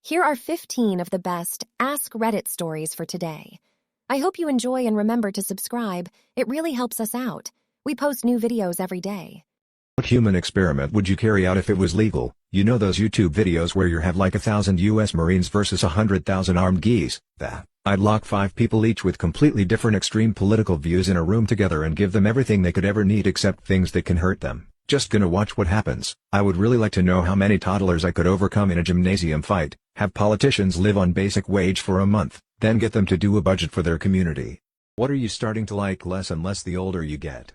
Here are 15 of the best Ask Reddit stories for today. I hope you enjoy and remember to subscribe. It really helps us out. We post new videos every day. What human experiment would you carry out if it was legal? You know those YouTube videos where you have like 1,000 US Marines versus 100,000 armed geese? I'd lock 5 people each with completely different extreme political views in a room together and give them everything they could ever need except things that can hurt them. Just gonna watch what happens. I would really like to know how many toddlers I could overcome in a gymnasium fight, have politicians live on basic wage for a month, then get them to do a budget for their community. What are you starting to like less and less the older you get?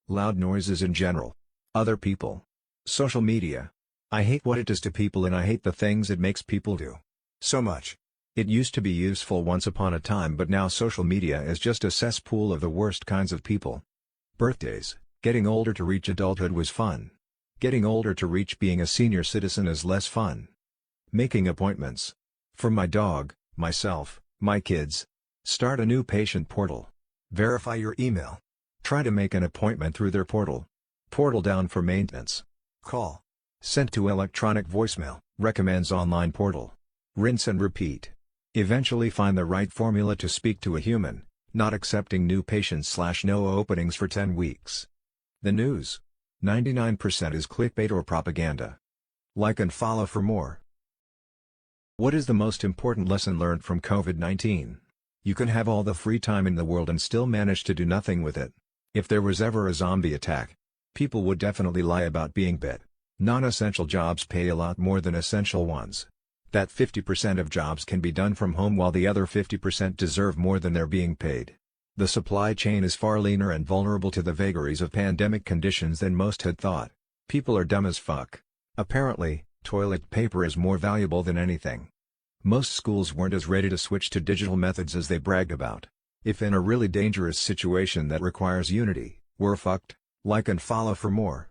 Loud noises in general. Other people. Social media. I hate what it does to people and I hate the things it makes people do. So much. It used to be useful once upon a time, but now social media is just a cesspool of the worst kinds of people. Birthdays. Getting older to reach adulthood was fun. Getting older to reach being a senior citizen is less fun. Making appointments. For my dog, myself, my kids. Start a new patient portal. Verify your email. Try to make an appointment through their portal. Portal down for maintenance. Call. Sent to electronic voicemail, recommends online portal. Rinse and repeat. Eventually find the right formula to speak to a human, not accepting new patients/no openings for 10 weeks. The news. 99% is clickbait or propaganda. Like and follow for more. What is the most important lesson learned from COVID-19? You can have all the free time in the world and still manage to do nothing with it. If there was ever a zombie attack, people would definitely lie about being bit. Non-essential jobs pay a lot more than essential ones. That 50% of jobs can be done from home while the other 50% deserve more than they're being paid. The supply chain is far leaner and vulnerable to the vagaries of pandemic conditions than most had thought. People are dumb as fuck. Apparently, toilet paper is more valuable than anything. Most schools weren't as ready to switch to digital methods as they bragged about. If in a really dangerous situation that requires unity, we're fucked. Like and follow for more.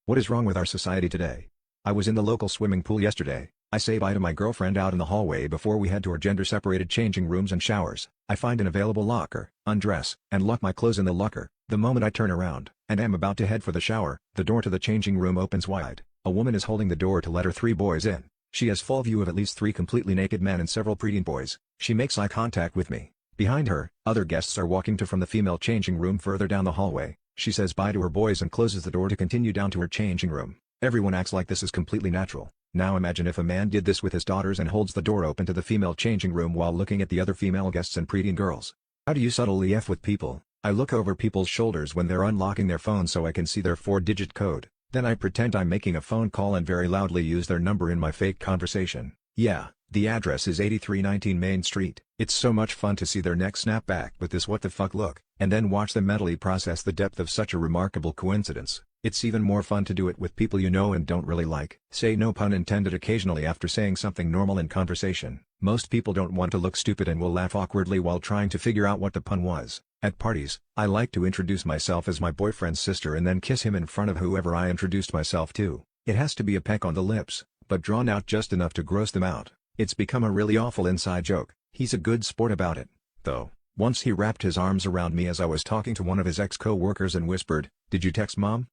What is wrong with our society today? I was in the local swimming pool yesterday. I say bye to my girlfriend out in the hallway before we head to our gender-separated changing rooms and showers. I find an available locker, undress, and lock my clothes in the locker. The moment I turn around, and am about to head for the shower, the door to the changing room opens wide. A woman is holding the door to let her 3 boys in. She has full view of at least 3 completely naked men and several preteen boys. She makes eye contact with me. Behind her, other guests are walking to from the female changing room further down the hallway. She says bye to her boys and closes the door to continue down to her changing room. Everyone acts like this is completely natural. Now imagine if a man did this with his daughters and holds the door open to the female changing room while looking at the other female guests and preteen girls. How do you subtly F with people? I look over people's shoulders when they're unlocking their phone so I can see their 4-digit code. Then I pretend I'm making a phone call and very loudly use their number in my fake conversation. Yeah, the address is 8319 Main Street. It's so much fun to see their neck snap back with this what the fuck look, and then watch them mentally process the depth of such a remarkable coincidence. It's even more fun to do it with people you know and don't really like. Say no pun intended occasionally after saying something normal in conversation. Most people don't want to look stupid and will laugh awkwardly while trying to figure out what the pun was. At parties, I like to introduce myself as my boyfriend's sister and then kiss him in front of whoever I introduced myself to. It has to be a peck on the lips, but drawn out just enough to gross them out. It's become a really awful inside joke. He's a good sport about it, though. Once he wrapped his arms around me as I was talking to one of his ex-co-workers and whispered, "Did you text mom?"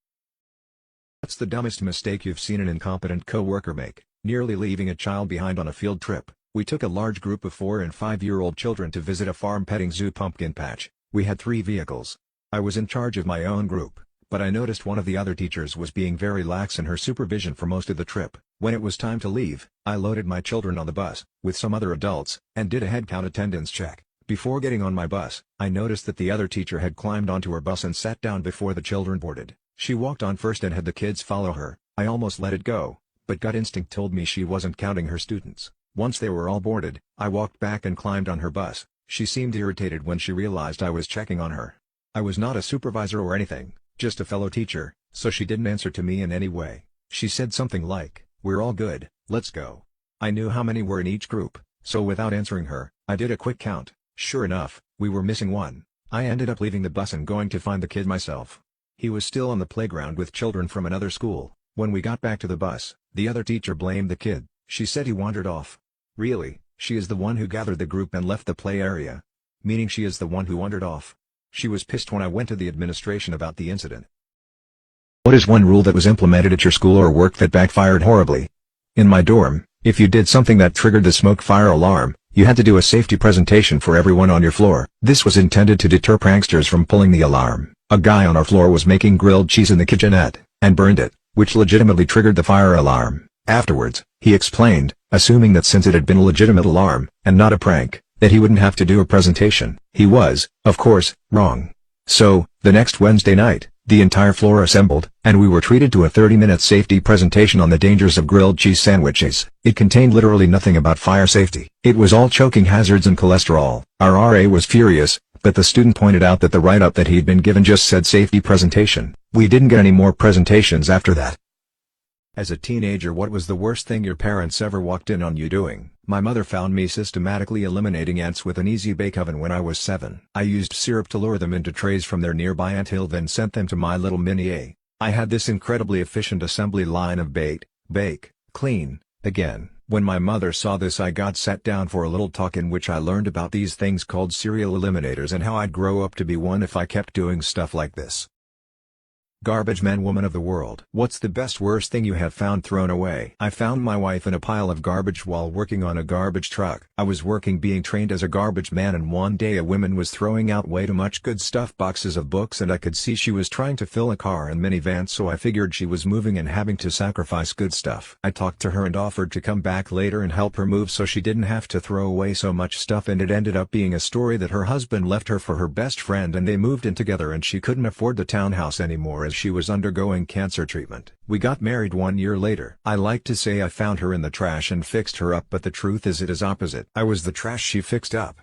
What's the dumbest mistake you've seen an incompetent co-worker make? Nearly leaving a child behind on a field trip. We took a large group of 4- and 5-year-old children to visit a farm petting zoo pumpkin patch. We had 3 vehicles. I was in charge of my own group, but I noticed one of the other teachers was being very lax in her supervision for most of the trip. When it was time to leave, I loaded my children on the bus, with some other adults, and did a headcount attendance check. Before getting on my bus, I noticed that the other teacher had climbed onto her bus and sat down before the children boarded. She walked on first and had the kids follow her. I almost let it go, but gut instinct told me she wasn't counting her students. Once they were all boarded, I walked back and climbed on her bus. She seemed irritated when she realized I was checking on her. I was not a supervisor or anything, just a fellow teacher, so she didn't answer to me in any way. She said something like, "We're all good, let's go." I knew how many were in each group, so without answering her, I did a quick count. Sure enough, we were missing one. I ended up leaving the bus and going to find the kid myself. He was still on the playground with children from another school. When we got back to the bus, the other teacher blamed the kid. She said he wandered off. Really, she is the one who gathered the group and left the play area. Meaning she is the one who wandered off. She was pissed when I went to the administration about the incident. What is one rule that was implemented at your school or work that backfired horribly? In my dorm, If you did something that triggered the smoke fire alarm, you had to do a safety presentation for everyone on your floor. This was intended to deter pranksters from pulling the alarm. A guy on our floor was making grilled cheese in the kitchenette, and burned it, which legitimately triggered the fire alarm. Afterwards, he explained, assuming that since it had been a legitimate alarm, and not a prank, that he wouldn't have to do a presentation. He was, of course, wrong. So, the next Wednesday night, the entire floor assembled, and we were treated to a 30-minute safety presentation on the dangers of grilled cheese sandwiches. It contained literally nothing about fire safety. It was all choking hazards and cholesterol. Our RA was furious, but the student pointed out that the write-up that he'd been given just said safety presentation. We didn't get any more presentations after that. As a teenager, what was the worst thing your parents ever walked in on you doing? My mother found me systematically eliminating ants with an easy bake oven when I was 7. I used syrup to lure them into trays from their nearby anthill, then sent them to my little mini A. I had this incredibly efficient assembly line of bake, clean, again. When my mother saw this, I got sat down for a little talk in which I learned about these things called serial eliminators and how I'd grow up to be one if I kept doing stuff like this. Garbage man, woman of the world. What's the best worst thing you have found thrown away? I found my wife in a pile of garbage while working on a garbage truck. I was working being trained as a garbage man, and one day a woman was throwing out way too much good stuff, boxes of books, and I could see she was trying to fill a car and minivan, so I figured she was moving and having to sacrifice good stuff. I talked to her and offered to come back later and help her move so she didn't have to throw away so much stuff, and it ended up being a story that her husband left her for her best friend and they moved in together, and she couldn't afford the townhouse anymore as she was undergoing cancer treatment. We got married 1 year later. I like to say I found her in the trash and fixed her up, but the truth is it is opposite. I was the trash she fixed up.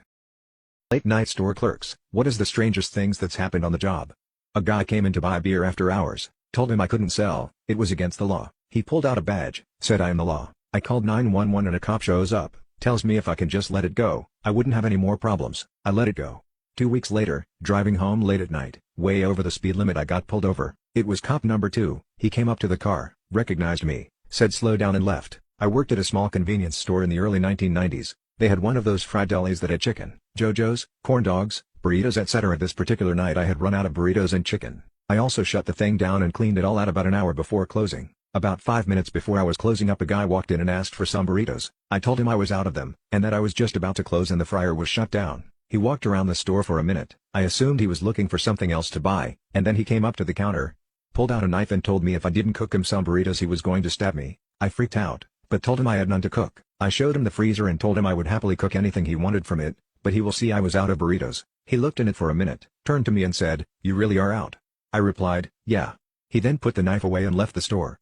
Late night store clerks. What is the strangest things that's happened on the job? A guy came in to buy beer after hours, told him I couldn't sell, it was against the law. He pulled out a badge, said I am the law. I called 911 and a cop shows up, tells me if I can just let it go, I wouldn't have any more problems. I let it go. 2 weeks later, driving home late at night, way over the speed limit, I got pulled over. It was cop number 2. He came up to the car, recognized me, said slow down, and left. I worked at a small convenience store in the early 1990s. They had one of those fried delis that had chicken, JoJo's, corn dogs, burritos, etc. This particular night I had run out of burritos and chicken. I also shut the thing down and cleaned it all out about an hour before closing. About 5 minutes before I was closing up, a guy walked in and asked for some burritos. I told him I was out of them, and that I was just about to close and the fryer was shut down. He walked around the store for a minute. I assumed he was looking for something else to buy, and then he came up to the counter, pulled out a knife and told me if I didn't cook him some burritos he was going to stab me. I freaked out, but told him I had none to cook. I showed him the freezer and told him I would happily cook anything he wanted from it, but he will see I was out of burritos. He looked in it for a minute, turned to me and said, "You really are out?" I replied, "Yeah." He then put the knife away and left the store.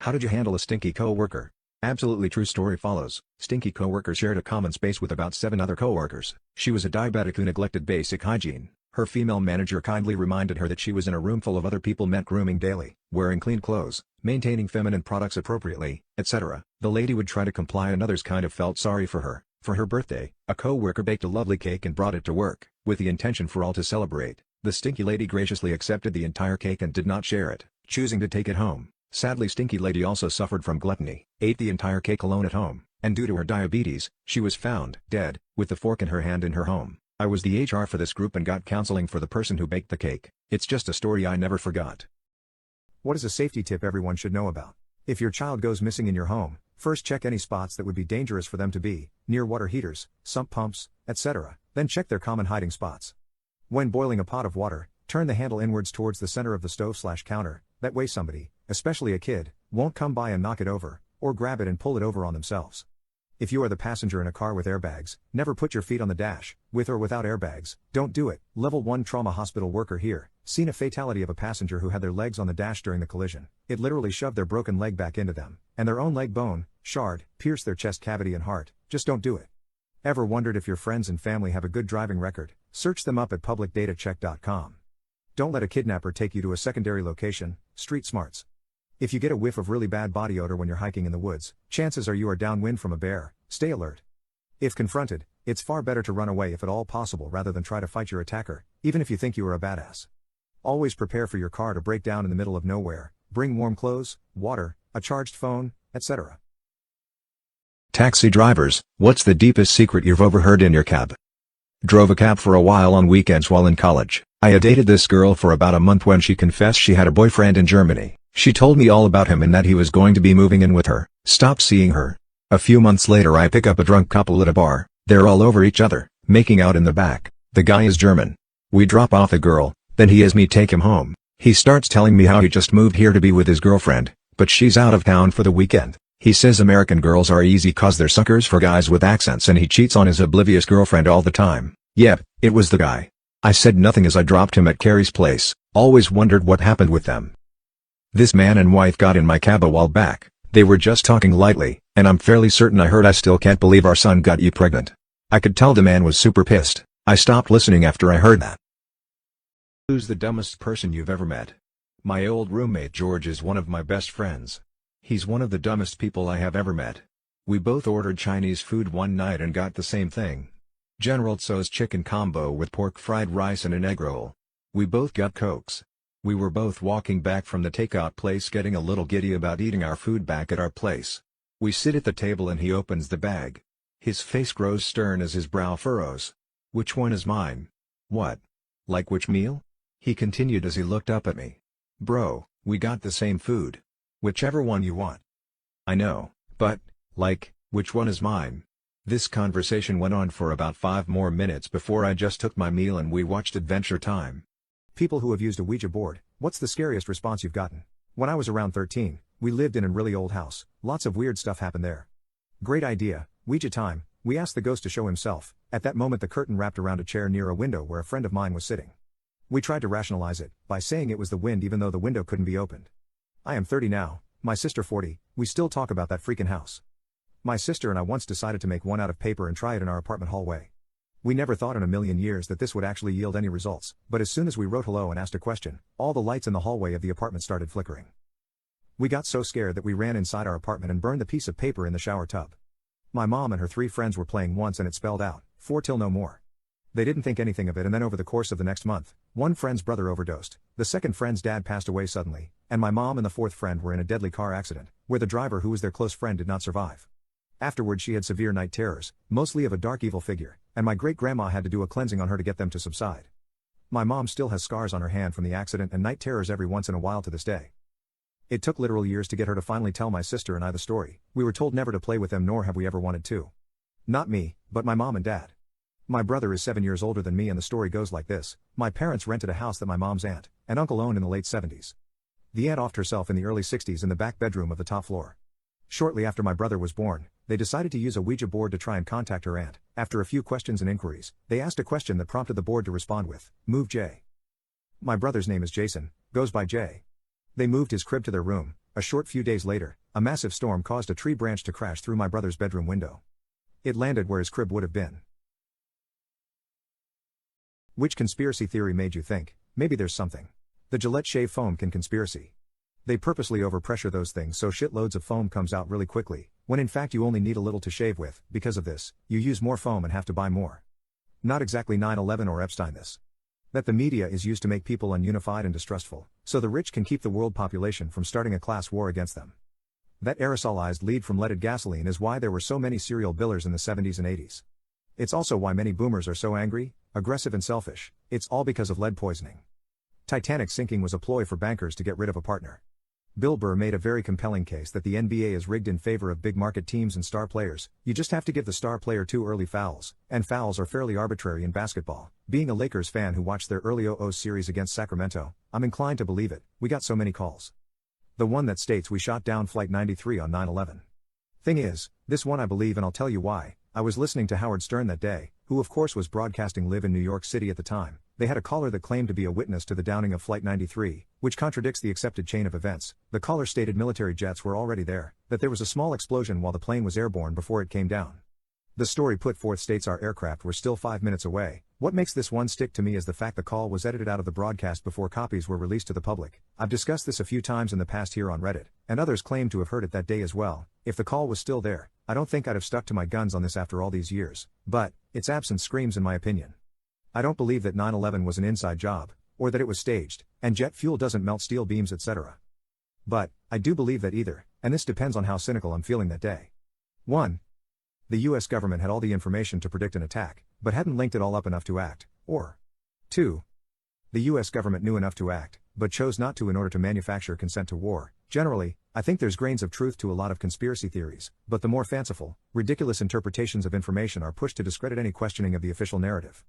How did you handle a stinky coworker? Absolutely true story follows. Stinky coworker shared a common space with about 7 other coworkers. She was a diabetic who neglected basic hygiene. Her female manager kindly reminded her that she was in a room full of other people meant grooming daily, wearing clean clothes, maintaining feminine products appropriately, etc. The lady would try to comply and others kind of felt sorry for her. For her birthday, a coworker baked a lovely cake and brought it to work, with the intention for all to celebrate. The stinky lady graciously accepted the entire cake and did not share it, choosing to take it home. Sadly, stinky lady also suffered from gluttony, ate the entire cake alone at home, and due to her diabetes, she was found dead, with the fork in her hand in her home. I was the HR for this group and got counseling for the person who baked the cake. It's just a story I never forgot. What is a safety tip everyone should know about? If your child goes missing in your home, first check any spots that would be dangerous for them to be, near water heaters, sump pumps, etc. Then check their common hiding spots. When boiling a pot of water, turn the handle inwards towards the center of the stove/counter, that way somebody, especially a kid, won't come by and knock it over, or grab it and pull it over on themselves. If you are the passenger in a car with airbags, never put your feet on the dash, with or without airbags, don't do it. Level 1 trauma hospital worker here, seen a fatality of a passenger who had their legs on the dash during the collision. It literally shoved their broken leg back into them, and their own leg bone, shard, pierced their chest cavity and heart. Just don't do it. Ever wondered if your friends and family have a good driving record? Search them up at publicdatacheck.com. Don't let a kidnapper take you to a secondary location. Street smarts. If you get a whiff of really bad body odor when you're hiking in the woods, chances are you are downwind from a bear. Stay alert. If confronted, it's far better to run away if at all possible rather than try to fight your attacker, even if you think you are a badass. Always prepare for your car to break down in the middle of nowhere. Bring warm clothes, water, a charged phone, etc. Taxi drivers, what's the deepest secret you've overheard in your cab? Drove a cab for a while on weekends while in college. I had dated this girl for about a month when she confessed she had a boyfriend in Germany. She told me all about him and that he was going to be moving in with her. Stop seeing her. A few months later I pick up a drunk couple at a bar, they're all over each other, making out in the back. The guy is German. We drop off the girl, then he has me take him home. He starts telling me how he just moved here to be with his girlfriend, but she's out of town for the weekend. He says American girls are easy cause they're suckers for guys with accents and he cheats on his oblivious girlfriend all the time. Yep, it was the guy. I said nothing as I dropped him at Carrie's place, always wondered what happened with them. This man and wife got in my cab a while back, they were just talking lightly, and I'm fairly certain I heard "I still can't believe our son got you pregnant." I could tell the man was super pissed. I stopped listening after I heard that. Who's the dumbest person you've ever met? My old roommate George is one of my best friends. He's one of the dumbest people I have ever met. We both ordered Chinese food one night and got the same thing. General Tso's chicken combo with pork fried rice and an egg roll. We both got Cokes. We were both walking back from the takeout place getting a little giddy about eating our food back at our place. We sit at the table and he opens the bag. His face grows stern as his brow furrows. "Which one is mine?" "What? Like which meal?" he continued as he looked up at me. "Bro, we got the same food. Whichever one you want." "I know, but, like, which one is mine?" This conversation went on for about 5 more minutes before I just took my meal and we watched Adventure Time. People who have used a Ouija board, what's the scariest response you've gotten? When I was around 13, we lived in a really old house, lots of weird stuff happened there. Great idea, Ouija time, we asked the ghost to show himself. At that moment the curtain wrapped around a chair near a window where a friend of mine was sitting. We tried to rationalize it, by saying it was the wind even though the window couldn't be opened. I am 30 now, my sister 40, we still talk about that freaking house. My sister and I once decided to make one out of paper and try it in our apartment hallway. We never thought in a million years that this would actually yield any results, but as soon as we wrote hello and asked a question, all the lights in the hallway of the apartment started flickering. We got so scared that we ran inside our apartment and burned the piece of paper in the shower tub. My mom and her 3 friends were playing once and it spelled out, 4 till no more. They didn't think anything of it and then over the course of the next month, one friend's brother overdosed, the second friend's dad passed away suddenly, and my mom and the 4th friend were in a deadly car accident, where the driver who was their close friend did not survive. Afterwards she had severe night terrors, mostly of a dark evil figure, and my great-grandma had to do a cleansing on her to get them to subside. My mom still has scars on her hand from the accident and night terrors every once in a while to this day. It took literal years to get her to finally tell my sister and I the story. We were told never to play with them nor have we ever wanted to. Not me, but my mom and dad. My brother is 7 years older than me and the story goes like this. My parents rented a house that my mom's aunt and uncle owned in the late 70s. The aunt offed herself in the early 60s in the back bedroom of the top floor. Shortly after my brother was born, they decided to use a Ouija board to try and contact her aunt. After a few questions and inquiries, they asked a question that prompted the board to respond with, "Move J." My brother's name is Jason, goes by J. They moved his crib to their room. A short few days later, a massive storm caused a tree branch to crash through my brother's bedroom window. It landed where his crib would have been. Which conspiracy theory made you think, maybe there's something? The Gillette shave foam can conspiracy. They purposely overpressure those things so shitloads of foam comes out really quickly, when in fact you only need a little to shave with. Because of this, you use more foam and have to buy more. Not exactly 9/11 or Epstein this. That the media is used to make people ununified and distrustful, so the rich can keep the world population from starting a class war against them. That aerosolized lead from leaded gasoline is why there were so many serial billers in the 70s and 80s. It's also why many boomers are so angry, aggressive and selfish. It's all because of lead poisoning. Titanic sinking was a ploy for bankers to get rid of a partner. Bill Burr made a very compelling case that the NBA is rigged in favor of big market teams and star players. You just have to give the star player 2 early fouls, and fouls are fairly arbitrary in basketball. Being a Lakers fan who watched their early 00 series against Sacramento, I'm inclined to believe it. We got so many calls. The one that states we shot down Flight 93 on 9/11. Thing is, this one I believe and I'll tell you why. I was listening to Howard Stern that day, who of course was broadcasting live in New York City at the time. They had a caller that claimed to be a witness to the downing of Flight 93, which contradicts the accepted chain of events. The caller stated military jets were already there, that there was a small explosion while the plane was airborne before it came down. The story put forth states our aircraft were still 5 minutes away. What makes this one stick to me is the fact the call was edited out of the broadcast before copies were released to the public. I've discussed this a few times in the past here on Reddit, and others claim to have heard it that day as well. If the call was still there, I don't think I'd have stuck to my guns on this after all these years, but its absence screams in my opinion. I don't believe that 9/11 was an inside job, or that it was staged, and jet fuel doesn't melt steel beams etc. But, I do believe that either, and this depends on how cynical I'm feeling that day. 1. The US government had all the information to predict an attack, but hadn't linked it all up enough to act, or 2. The US government knew enough to act, but chose not to in order to manufacture consent to war. Generally, I think there's grains of truth to a lot of conspiracy theories, but the more fanciful, ridiculous interpretations of information are pushed to discredit any questioning of the official narrative.